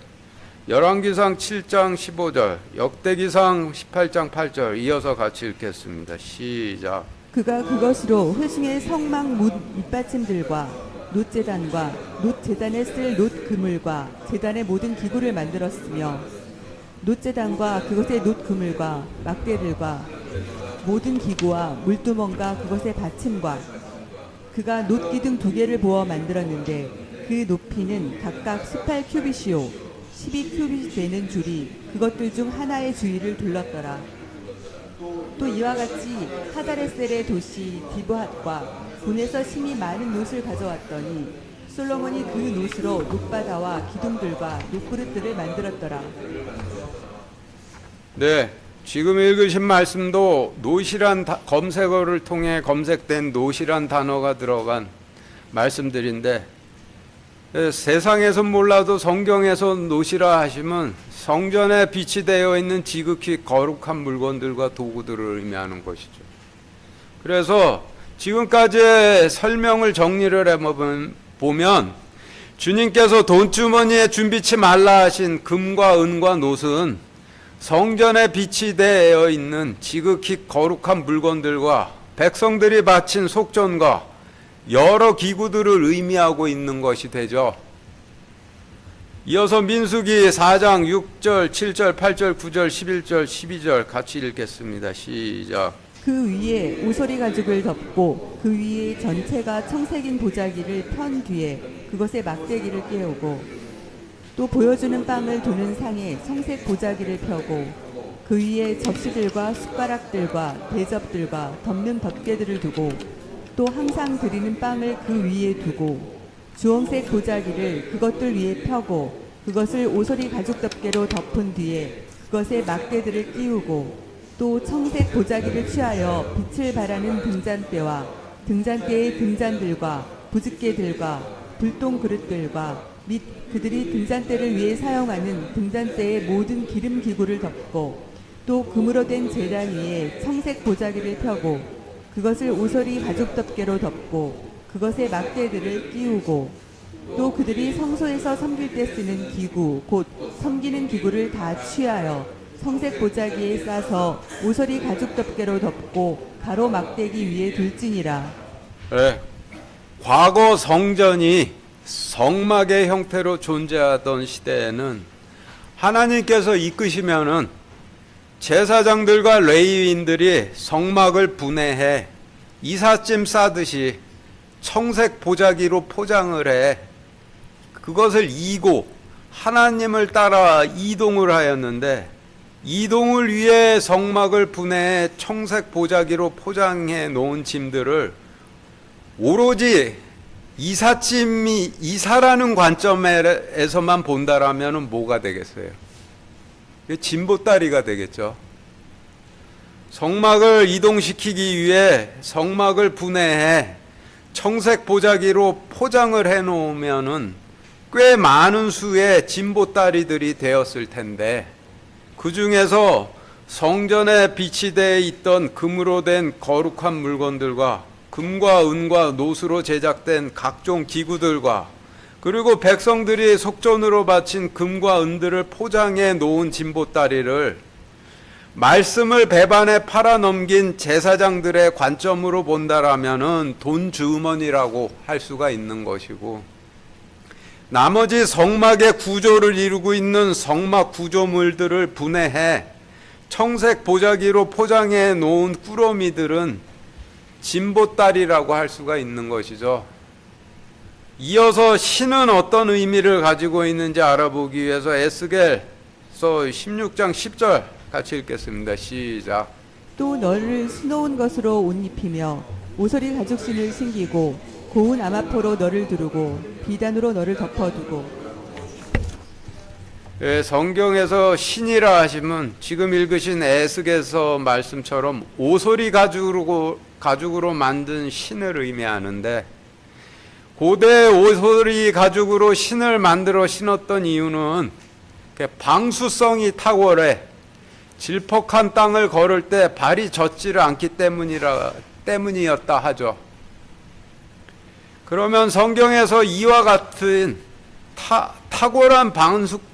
열왕기상 7장 15절, 역대기상 18장 8절 이어서 같이 읽겠습니다. 시작. 그가 그것으로 회중의 성막 문 밑받침들과 놋제단과 놋제단에 쓸 놋그물과 제단의 모든 기구를 만들었으며 놋제단과 그것의 놋그물과 막대들과 모든 기구와 물두멍과 그것의 받침과 그가 놋기둥 2개를 부어 만들었는데 그 높이는 각각 18큐빗이요 12큐빗이 되는 줄이 그것들 중 하나의 주위를 둘렀더라. 또 이와 같이 하다레셀의 도시 디브핫과 군에서 심히 많은 놋을 가져왔더니 솔로몬이 그 놋으로 놋바다와 기둥들과 놋그릇들을 만들었더라. 네, 지금 읽으신 말씀도 놋이란 검색어를 통해 검색된 놋이란 단어가 들어간 말씀들인데, 세상에서 몰라도 성경에서 놋이라 하시면 성전에 비치되어 있는 지극히 거룩한 물건들과 도구들을 의미하는 것이죠. 그래서 지금까지의 설명을 정리를 해보면 주님께서 돈주머니에 준비치 말라 하신 금과 은과 놋은 성전에 비치되어 있는 지극히 거룩한 물건들과 백성들이 바친 속전과 여러 기구들을 의미하고 있는 것이 되죠. 이어서 민수기 4장 6절, 7절, 8절, 9절, 11절, 12절 같이 읽겠습니다. 시작. 그 위에 오소리 가죽을 덮고 그 위에 전체가 청색인 보자기를 편 뒤에 그것에 막대기를 끼우고 또 보여주는 빵을 두는 상에 청색 보자기를 펴고 그 위에 접시들과 숟가락들과 대접들과 덮는 덮개들을 두고 또 항상 드리는 빵을 그 위에 두고 주홍색 보자기를 그것들 위에 펴고 그것을 오소리 가죽 덮개로 덮은 뒤에 그것에 막대들을 끼우고 또 청색 보자기를 취하여 빛을 발하는 등잔대와 등잔대의 등잔들과 부집개들과 불똥 그릇들과 및 그들이 등잔대를 위해 사용하는 등잔대의 모든 기름 기구를 덮고 또 금으로 된 제단 위에 청색 보자기를 펴고 그것을 오소리 가죽 덮개로 덮고 그것에 막대들을 끼우고 또 그들이 성소에서 섬길 때 쓰는 기구 곧 섬기는 기구를 다 취하여 청색 보자기에 싸서 오소리 가죽 덮개로 덮고 가로 막대기 위에 둘지니라. 네, 과거 성전이 성막의 형태로 존재하던 시대에는 하나님께서 이끄시면은 제사장들과 레위인들이 성막을 분해해 이삿짐 싸듯이 청색 보자기로 포장을 해 그것을 이고 하나님을 따라 이동을 하였는데, 이동을 위해 성막을 분해해 청색 보자기로 포장해 놓은 짐들을 오로지 이삿짐이 이사라는 관점에서만 본다라면 뭐가 되겠어요? 짐보따리가 되겠죠. 성막을 이동시키기 위해 성막을 분해해 청색 보자기로 포장을 해 놓으면은 꽤 많은 수의 짐보따리들이 되었을 텐데, 그 중에서 성전에 비치되어 있던 금으로 된 거룩한 물건들과 금과 은과 놋으로 제작된 각종 기구들과 그리고 백성들이 속전으로 바친 금과 은들을 포장해 놓은 짐보따리를 말씀을 배반에 팔아넘긴 제사장들의 관점으로 본다라면은 돈 주머니라고 할 수가 있는 것이고, 나머지 성막의 구조를 이루고 있는 성막 구조물들을 분해해 청색 보자기로 포장해 놓은 꾸러미들은 짐보따리라고 할 수가 있는 것이죠. 이어서 신은 어떤 의미를 가지고 있는지 알아보기 위해서 에스겔서 16장 10절 같이 읽겠습니다. 시작. 또 너를 수놓은 것으로 옷 입히며 오소리 가죽신을 신기고 고운 아마포로 너를 두르고 비단으로 너를 덮어두고. 성경에서 신이라 하시면 지금 읽으신 에스겔서 말씀처럼 오소리 가죽으로 가죽으로 만든 신을 의미하는데, 고대 오소리 가죽으로 신을 만들어 신었던 이유는 방수성이 탁월해 질퍽한 땅을 걸을 때 발이 젖지를 않기 때문이었다 하죠. 그러면 성경에서 이와 같은 탁월한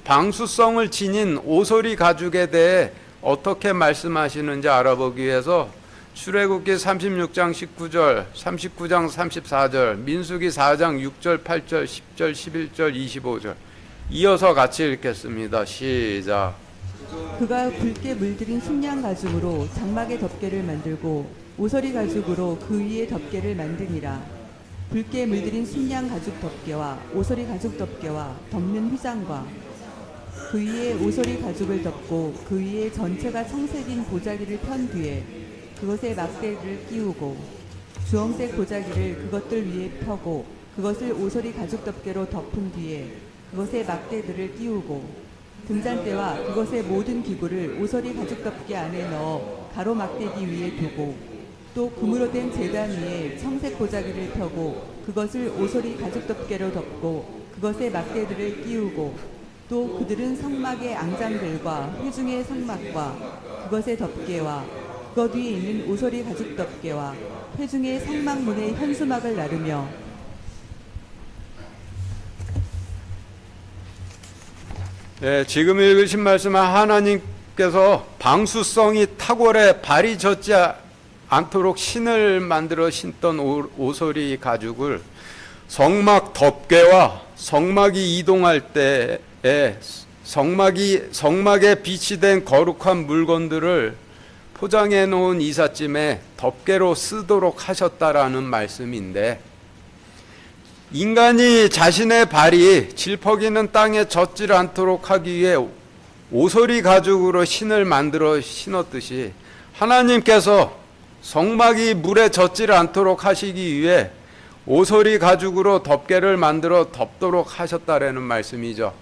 방수성을 지닌 오소리 가죽에 대해 어떻게 말씀하시는지 알아보기 위해서 출애굽기 36장 19절, 39장 34절, 민수기 4장 6절, 8절, 10절, 11절, 25절 이어서 같이 읽겠습니다. 시작. 그가 굵게 물들인 순양 가죽으로 장막의 덮개를 만들고 오소리 가죽으로 그 위에 덮개를 만드니라. 굵게 물들인 순양 가죽 덮개와 오소리 가죽 덮개와 덮는 휘장과 그 위에 오소리 가죽을 덮고 그 위에 전체가 청색인 보자기를 편 뒤에 그것에 막대를 끼우고 주홍색 보자기를 그것들 위에 펴고 그것을 오소리 가죽 덮개로 덮은 뒤에 그것에 막대들을 끼우고 등잔대와 그것의 모든 기구를 오소리 가죽 덮개 안에 넣어 가로 막대기 위에 두고 또 금으로 된 제단 위에 청색 보자기를 펴고 그것을 오소리 가죽 덮개로 덮고 그것에 막대들을 끼우고 또 그들은 성막의 앙장들과 회중의 성막과 그것의 덮개와 그것 위에 있는 오소리 가죽 덮개와 회중의 성막문의 현수막을 나르며 지금 읽으신 말씀은 하나님께서 방수성이 탁월해 발이 젖지 않도록 신을 만들어 신던 오소리 가죽을 성막 덮개와 성막이 이동할 때에 성막에 비치된 거룩한 물건들을 포장해 놓은 이삿짐에 덮개로 쓰도록 하셨다라는 말씀인데, 인간이 자신의 발이 질퍽이는 땅에 젖질 않도록 하기 위해 오소리 가죽으로 신을 만들어 신었듯이 하나님께서 성막이 물에 젖질 않도록 하시기 위해 오소리 가죽으로 덮개를 만들어 덮도록 하셨다라는 말씀이죠.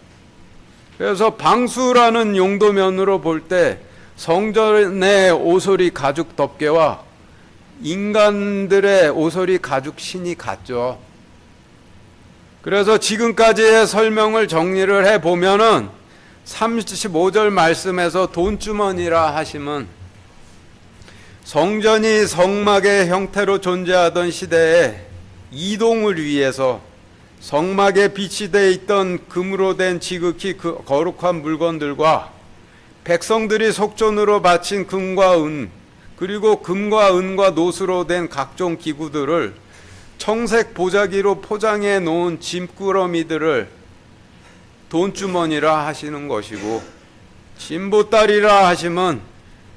그래서 방수라는 용도면으로 볼 때 성전의 오소리 가죽 덮개와 인간들의 오소리 가죽 신이 같죠. 그래서 지금까지의 설명을 정리를 해보면은 35절 말씀에서 돈주머니라 하심은 성전이 성막의 형태로 존재하던 시대에 이동을 위해서 성막에 비치되어 있던 금으로 된 지극히 거룩한 물건들과 백성들이 속전으로 바친 금과 은, 그리고 금과 은과 노수로 된 각종 기구들을 청색 보자기로 포장해 놓은 짐꾸러미들을 돈주머니라 하시는 것이고, 진보다리라 하심은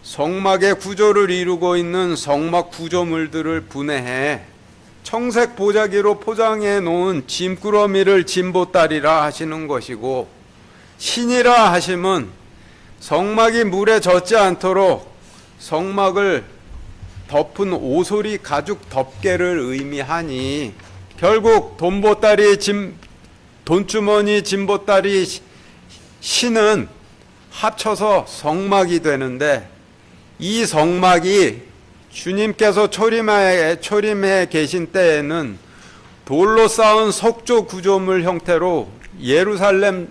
성막의 구조를 이루고 있는 성막 구조물들을 분해해 청색 보자기로 포장해 놓은 짐꾸러미를 진보다리라 하시는 것이고, 신이라 하심은 성막이 물에 젖지 않도록 성막을 덮은 오소리 가죽 덮개를 의미하니, 결국 돈주머니 진보다리 신은 합쳐서 성막이 되는데, 이 성막이 주님께서 초림해 계신 때에는 돌로 쌓은 석조 구조물 형태로 예루살렘에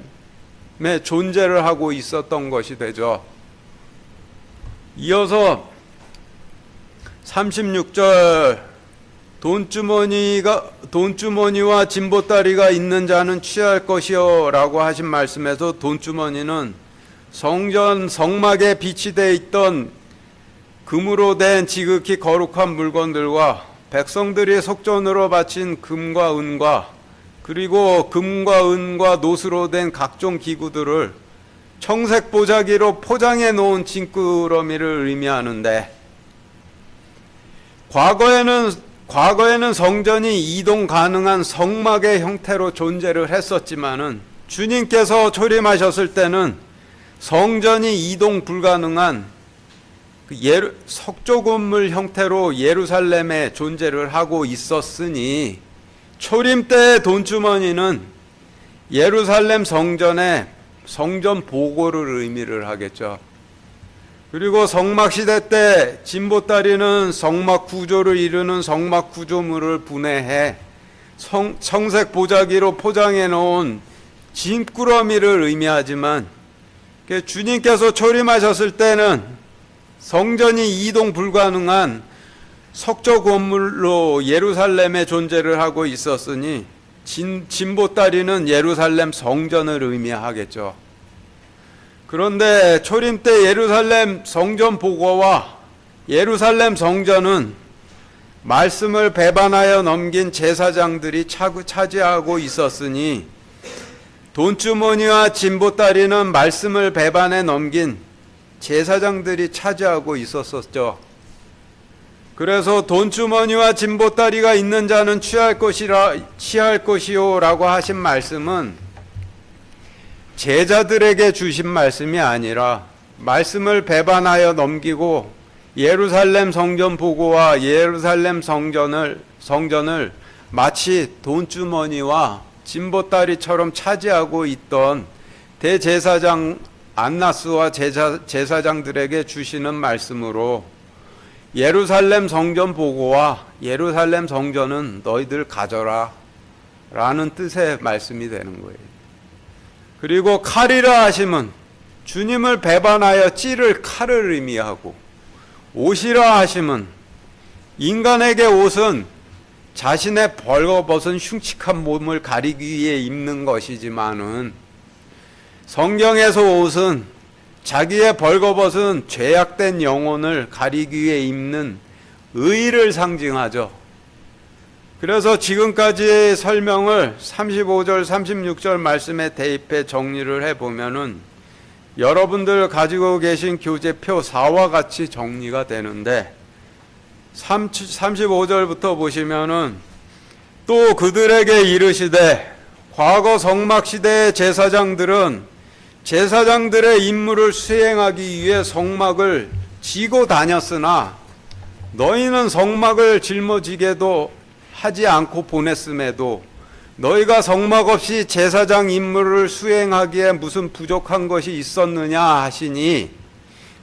존재를 하고 있었던 것이 되죠. 이어서 36절 돈주머니와 진보다리가 있는 자는 취할 것이요 라고 하신 말씀에서 돈주머니는 성전 성막에 비치되어 있던 금으로 된 지극히 거룩한 물건들과 백성들이 속전으로 바친 금과 은과 그리고 금과 은과 노수로 된 각종 기구들을 청색 보자기로 포장해 놓은 짐꾸러미를 의미하는데, 과거에는 성전이 이동 가능한 성막의 형태로 존재를 했었지만은 주님께서 초림하셨을 때는 성전이 이동 불가능한 석조 건물 형태로 예루살렘에 존재를 하고 있었으니, 초림 때의 돈주머니는 예루살렘 성전의 성전 보고를 의미를 하겠죠. 그리고 성막시대 때 진보다리는 성막 구조를 이루는 성막 구조물을 분해해 청색 보자기로 포장해 놓은 진꾸러미를 의미하지만 주님께서 초림하셨을 때는 성전이 이동 불가능한 석조 건물로 예루살렘에 존재를 하고 있었으니 진보다리는 예루살렘 성전을 의미하겠죠. 그런데 초림 때 예루살렘 성전 보고와 예루살렘 성전은 말씀을 배반하여 넘긴 제사장들이 차지하고 있었으니 돈주머니와 진보다리는 말씀을 배반해 넘긴 제사장들이 차지하고 있었었죠. 그래서 돈주머니와 진보다리가 있는 자는 취할 것이요 라고 하신 말씀은 제자들에게 주신 말씀이 아니라 말씀을 배반하여 넘기고 예루살렘 성전 보고와 예루살렘 성전을 마치 돈주머니와 진보다리처럼 차지하고 있던 대제사장 안나스와 제사장들에게 주시는 말씀으로 예루살렘 성전 보고와 예루살렘 성전은 너희들 가져라 라는 뜻의 말씀이 되는 거예요. 그리고 칼이라 하심은 주님을 배반하여 찌를 칼을 의미하고, 옷이라 하심은 인간에게 옷은 자신의 벌거벗은 흉측한 몸을 가리기 위해 입는 것이지만은 성경에서 옷은 자기의 벌거벗은 죄악된 영혼을 가리기 위해 입는 의를 상징하죠. 그래서 지금까지의 설명을 35절, 36절 말씀에 대입해 정리를 해보면은 여러분들 가지고 계신 교재표 4와 같이 정리가 되는데 35절부터 보시면은 또 그들에게 이르시되 과거 성막시대의 제사장들은 제사장들의 임무를 수행하기 위해 성막을 지고 다녔으나 너희는 성막을 짊어지게도 하지 않고 보냈음에도 너희가 성막 없이 제사장 임무를 수행하기에 무슨 부족한 것이 있었느냐 하시니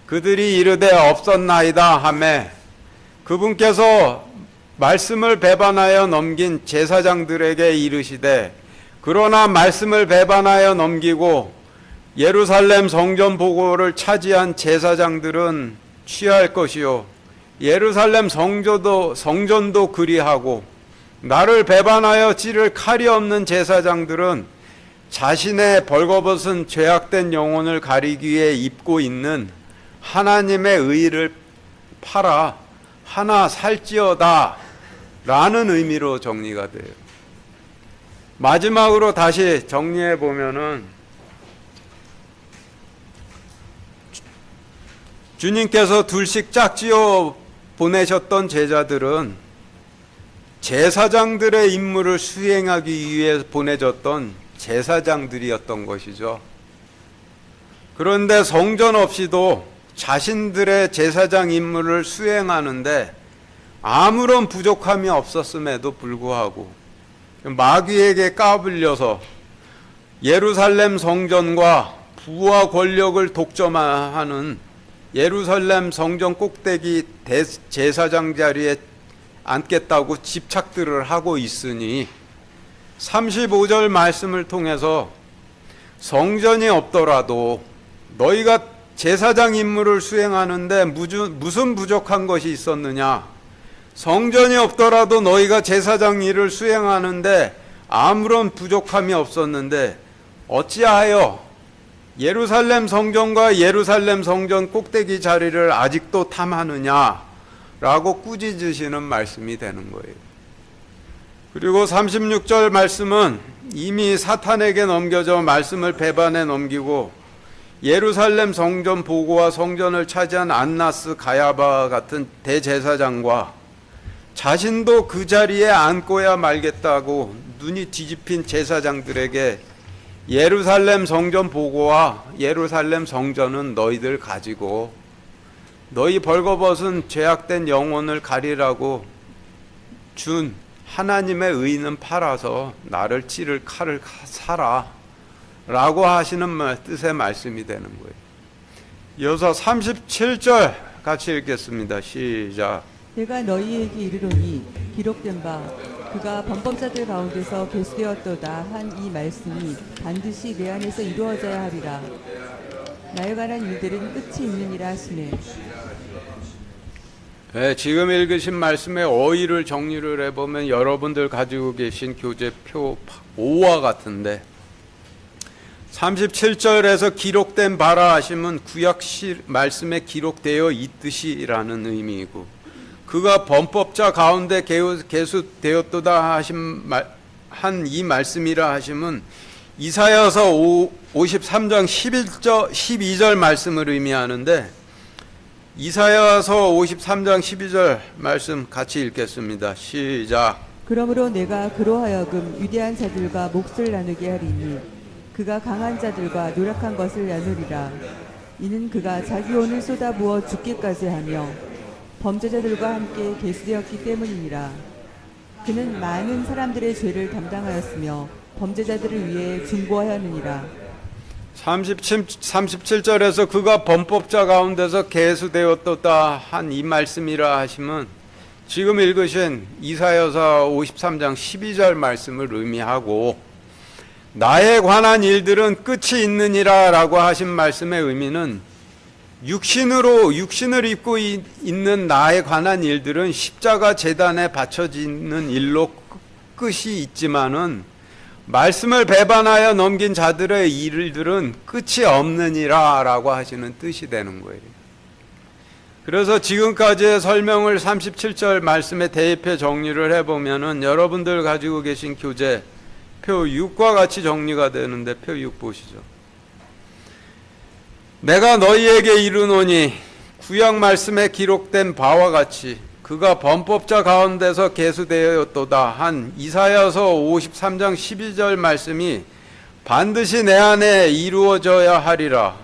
그들이 이르되 없었나이다 하매 그분께서 말씀을 배반하여 넘긴 제사장들에게 이르시되 그러나 말씀을 배반하여 넘기고 예루살렘 성전 보고를 차지한 제사장들은 취할 것이요 예루살렘 성전도 그리하고 나를 배반하여 찌를 칼이 없는 제사장들은 자신의 벌거벗은 죄악된 영혼을 가리기 위해 입고 있는 하나님의 의를 팔아 하나 살지어다 라는 의미로 정리가 돼요. 마지막으로 다시 정리해 보면은 주님께서 둘씩 짝지어 보내셨던 제자들은 제사장들의 임무를 수행하기 위해 보내졌던 제사장들이었던 것이죠. 그런데 성전 없이도 자신들의 제사장 임무를 수행하는데 아무런 부족함이 없었음에도 불구하고 마귀에게 까불려서 예루살렘 성전과 부와 권력을 독점하는 예루살렘 성전 꼭대기 대제사장 자리에 앉겠다고 집착들을 하고 있으니 35절 말씀을 통해서 성전이 없더라도 너희가 제사장 임무를 수행하는데 무슨 부족한 것이 있었느냐? 성전이 없더라도 너희가 제사장 일을 수행하는데 아무런 부족함이 없었는데 어찌하여 예루살렘 성전과 예루살렘 성전 꼭대기 자리를 아직도 탐하느냐 라고 꾸짖으시는 말씀이 되는 거예요. 그리고 36절 말씀은 이미 사탄에게 넘겨져 말씀을 배반해 넘기고 예루살렘 성전 보고와 성전을 차지한 안나스 가야바 같은 대제사장과 자신도 그 자리에 앉고야 말겠다고 눈이 뒤집힌 제사장들에게 예루살렘 성전 보고와 예루살렘 성전은 너희들 가지고 너희 벌거벗은 죄악된 영혼을 가리라고 준 하나님의 의는 팔아서 나를 찌를 칼을 사라 라고 하시는 뜻의 말씀이 되는 거예요. 이어서 37절 같이 읽겠습니다. 시작. 내가 너희에게 이르노니 기록된 바 그가 범법자들 가운데서 계수되었도다 한 이 말씀이 반드시 내 안에서 이루어져야 하리라. 나에 관한 일들은 끝이 있느니라 하시네. 네, 지금 읽으신 말씀의 어휘를 정리를 해보면 여러분들 가지고 계신 교재표 5와 같은데 37절에서 기록된 바라 하시면 구약 말씀에 기록되어 있듯이라는 의미이고 그가 범법자 가운데 계수되었도다 하신 한 이 말씀이라 하시면 이사야서 53장 12절 말씀을 의미하는데 이사야서 53장 12절 말씀 같이 읽겠습니다. 시작. 그러므로 내가 그로 하여금 위대한 자들과 몫을 나누게 하리니 그가 강한 자들과 노력한 것을 나누리라. 이는 그가 자기 혼을 쏟아부어 죽기까지 하며 범죄자들과 함께 계수되었기 때문이니라. 그는 많은 사람들의 죄를 담당하였으며 범죄자들을 위해 중보하였느니라. 37절에서 그가 범법자 가운데서 계수되었도다 한 이 말씀이라 하시면 지금 읽으신 이사야서 53장 12절 말씀을 의미하고 나에 관한 일들은 끝이 있느니라 라고 하신 말씀의 의미는 육신을 입고 있는 나에 관한 일들은 십자가 제단에 바쳐지는 일로 끝이 있지만은 말씀을 배반하여 넘긴 자들의 일들은 끝이 없느니라 라고 하시는 뜻이 되는 거예요. 그래서 지금까지의 설명을 37절 말씀에 대입해 정리를 해보면은 여러분들 가지고 계신 교재 표 6과 같이 정리가 되는데 표 6 보시죠. 내가 너희에게 이르노니 구약 말씀에 기록된 바와 같이 그가 범법자 가운데서 계수되었도다 한 이사야서 53장 12절 말씀이 반드시 내 안에 이루어져야 하리라.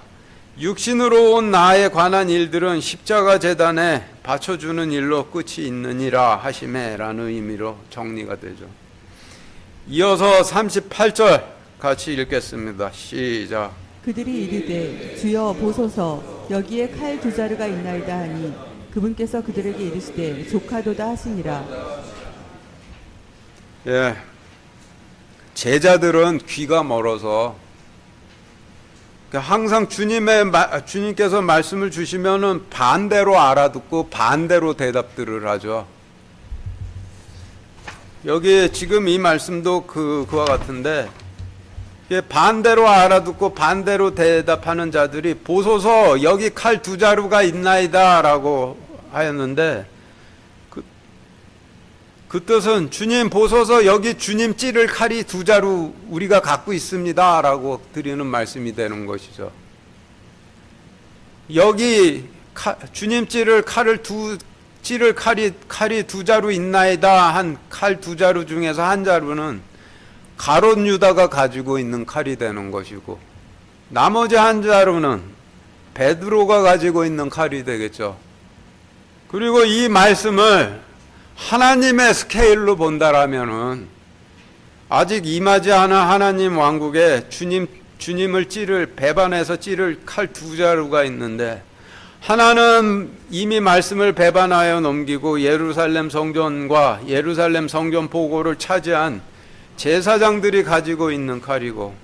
육신으로 온 나에 관한 일들은 십자가 제단에 바쳐주는 일로 끝이 있느니라 하시매 라는 의미로 정리가 되죠. 이어서 38절 같이 읽겠습니다. 시작. 그들이 이르되 주여 보소서 여기에 칼 두 자루가 있나이다 하니 그분께서 그들에게 이르시되 조카도다 하시니라. 예, 제자들은 귀가 멀어서 항상 주님께서 말씀을 주시면은 반대로 알아듣고 반대로 대답들을 하죠. 여기 지금 이 말씀도 그와 같은데 반대로 알아듣고 반대로 대답하는 자들이 보소서 여기 칼 두 자루가 있나이다 라고 하였는데 그 뜻은 주님 보소서 여기 주님 찌를 칼이 두 자루 우리가 갖고 있습니다 라고 드리는 말씀이 되는 것이죠. 여기 주님 찌를 칼이 두 자루 있나이다 한 칼 두 자루 중에서 한 자루는 가롯 유다가 가지고 있는 칼이 되는 것이고 나머지 한 자루는 베드로가 가지고 있는 칼이 되겠죠. 그리고 이 말씀을 하나님의 스케일로 본다라면은 아직 임하지 않은 하나님 왕국에 주님을 배반해서 찌를 칼 두 자루가 있는데 하나는 이미 말씀을 배반하여 넘기고 예루살렘 성전과 예루살렘 성전 보고를 차지한 제사장들이 가지고 있는 칼이고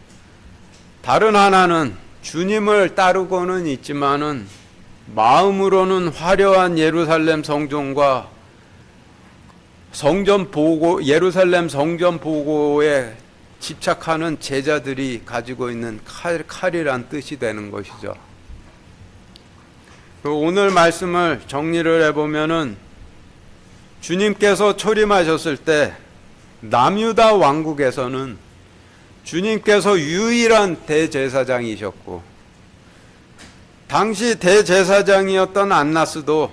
다른 하나는 주님을 따르고는 있지만은 마음으로는 화려한 예루살렘 성전과 예루살렘 성전 보고에 집착하는 제자들이 가지고 있는 칼이란 뜻이 되는 것이죠. 오늘 말씀을 정리를 해보면은 주님께서 초림하셨을 때 남유다 왕국에서는 주님께서 유일한 대제사장이셨고 당시 대제사장이었던 안나스도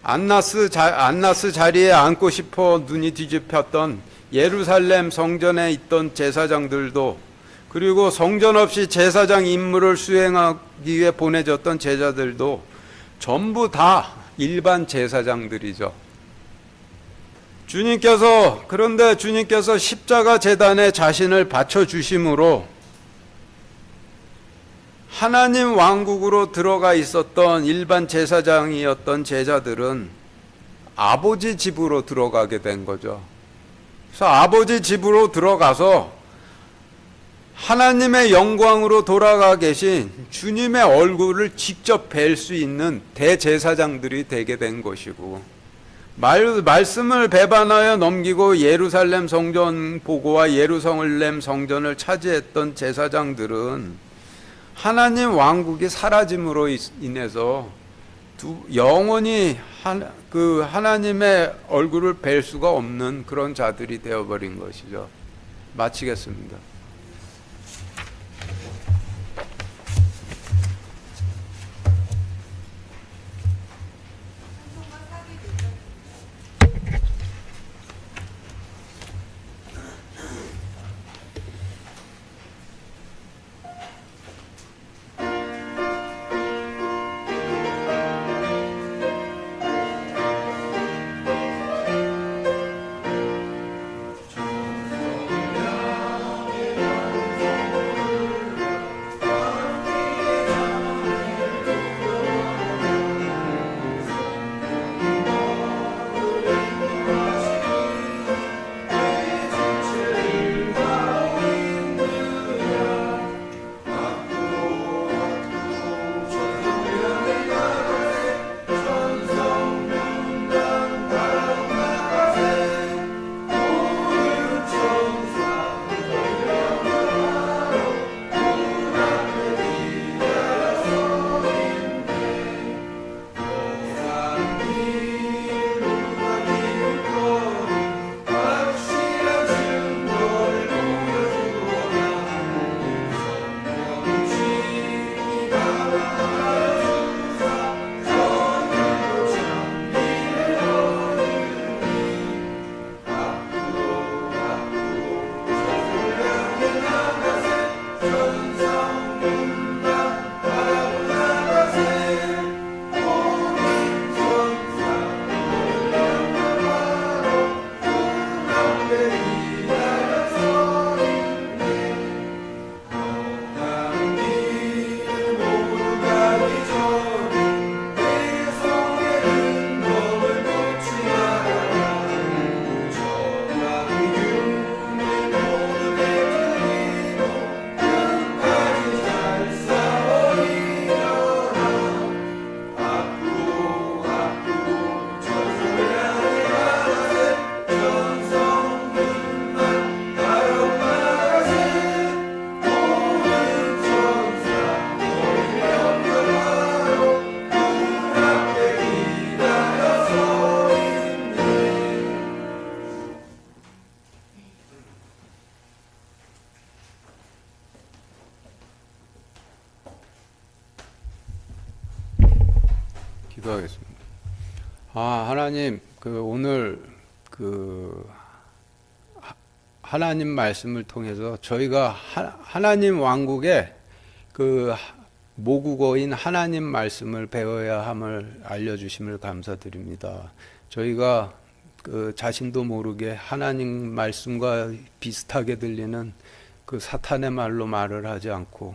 안나스 자리에 앉고 싶어 눈이 뒤집혔던 예루살렘 성전에 있던 제사장들도 그리고 성전 없이 제사장 임무를 수행하기 위해 보내졌던 제자들도 전부 다 일반 제사장들이죠. 그런데 주님께서 십자가 제단에 자신을 바쳐 주심으로 하나님 왕국으로 들어가 있었던 일반 제사장이었던 제자들은 아버지 집으로 들어가게 된 거죠. 그래서 아버지 집으로 들어가서 하나님의 영광으로 돌아가 계신 주님의 얼굴을 직접 뵐 수 있는 대제사장들이 되게 된 것이고, 말씀을 배반하여 넘기고 예루살렘 성전 보고와 예루살렘 성전을 차지했던 제사장들은 하나님 왕국이 사라짐으로 인해서 영원히 하나님의 얼굴을 뵐 수가 없는 그런 자들이 되어버린 것이죠. 마치겠습니다. 기도하겠습니다. 하나님, 오늘 하나님 말씀을 통해서 저희가 하나님 왕국의 모국어인 하나님 말씀을 배워야 함을 알려주심을 감사드립니다. 저희가 자신도 모르게 하나님 말씀과 비슷하게 들리는 사탄의 말로 말을 하지 않고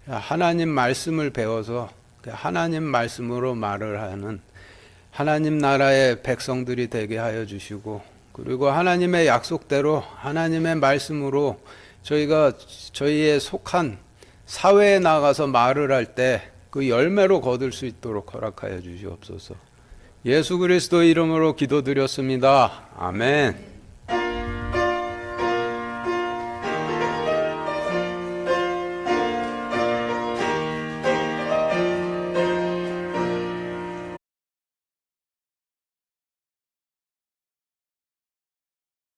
하나님 말씀을 배워서 하나님 말씀으로 말을 하는 하나님 나라의 백성들이 되게 하여 주시고, 그리고 하나님의 약속대로 하나님의 말씀으로 저희가 저희의 속한 사회에 나가서 말을 할 때 그 열매로 거둘 수 있도록 허락하여 주시옵소서. 예수 그리스도 이름으로 기도드렸습니다. 아멘.